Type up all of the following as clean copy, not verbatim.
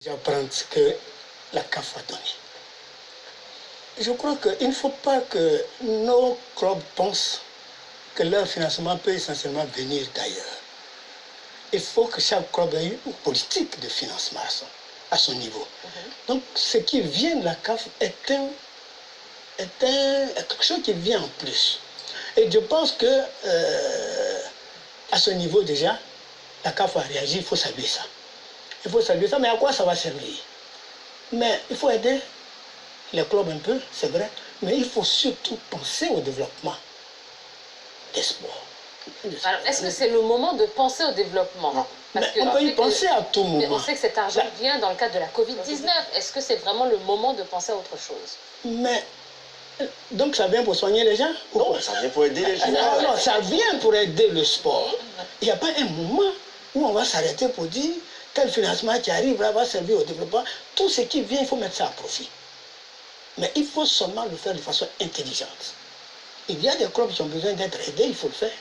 J'apprends ce que la CAF a donné. Je crois qu'il ne faut pas que nos clubs pensent que leur financement peut essentiellement venir d'ailleurs. Il faut que chaque club ait une politique de financement à son niveau. Donc, ce qui vient de la CAF est quelque chose qui vient en plus. Et je pense que à ce niveau déjà, la CAF a réagi, il faut saluer ça. Il faut saluer ça, mais à quoi ça va servir? Mais il faut aider les clubs un peu, c'est vrai, mais il faut surtout penser au développement des sports. Alors, est-ce que c'est le moment de penser au développement? Parce que, on peut y penser à tout moment. Mais on sait que cet argent vient dans le cadre de la Covid-19. Est-ce que c'est vraiment le moment de penser à autre chose? Mais, donc ça vient pour soigner les gens? Non, ça vient pour aider les gens. Non, ça vient pour aider le sport. Il n'y a pas un moment où on va s'arrêter pour dire tel financement qui arrive là va servir au développement. Tout ce qui vient, il faut mettre ça à profit. Mais il faut seulement le faire de façon intelligente. Il y a des clubs qui ont besoin d'être aidés, il faut le faire.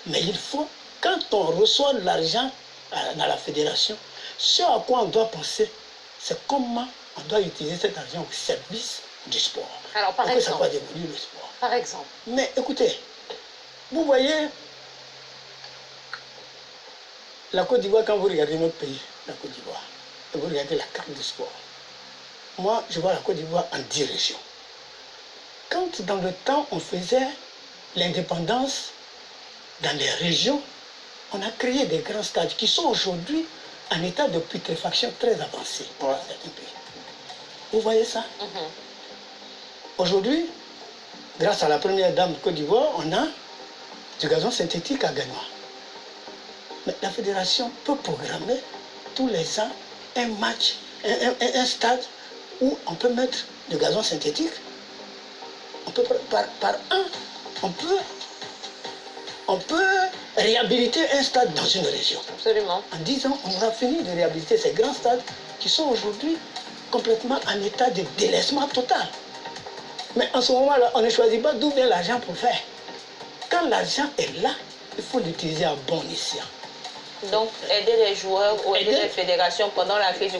Mais il faut, quand on reçoit de l'argent dans la fédération, ce à quoi on doit penser, c'est comment on doit utiliser cet argent au service du sport. Alors, par exemple, que ça va évoluer le sport. Par exemple. Mais écoutez, vous voyez, la Côte d'Ivoire, quand vous regardez notre pays, la Côte d'Ivoire, et vous regardez la carte du sport, moi, je vois la Côte d'Ivoire en 10 régions. Quand dans le temps, on faisait l'indépendance dans les régions, on a créé des grands stades qui sont aujourd'hui en état de putréfaction très avancé dans certains pays. Vous voyez ça? Aujourd'hui, grâce à la première dame de Côte d'Ivoire, on a du gazon synthétique à Gagnois. Mais la fédération peut programmer tous les ans un match, un stade où on peut mettre du gazon synthétique. On peut, par an, on peut réhabiliter un stade dans une région. Absolument. En 10 ans, on aura fini de réhabiliter ces grands stades qui sont aujourd'hui complètement en état de délaissement total. Mais en ce moment-là, on ne choisit pas d'où vient l'argent pour le faire. Quand l'argent est là, il faut l'utiliser à bon escient. Donc, aider les joueurs ou aider les fédérations pendant la crise du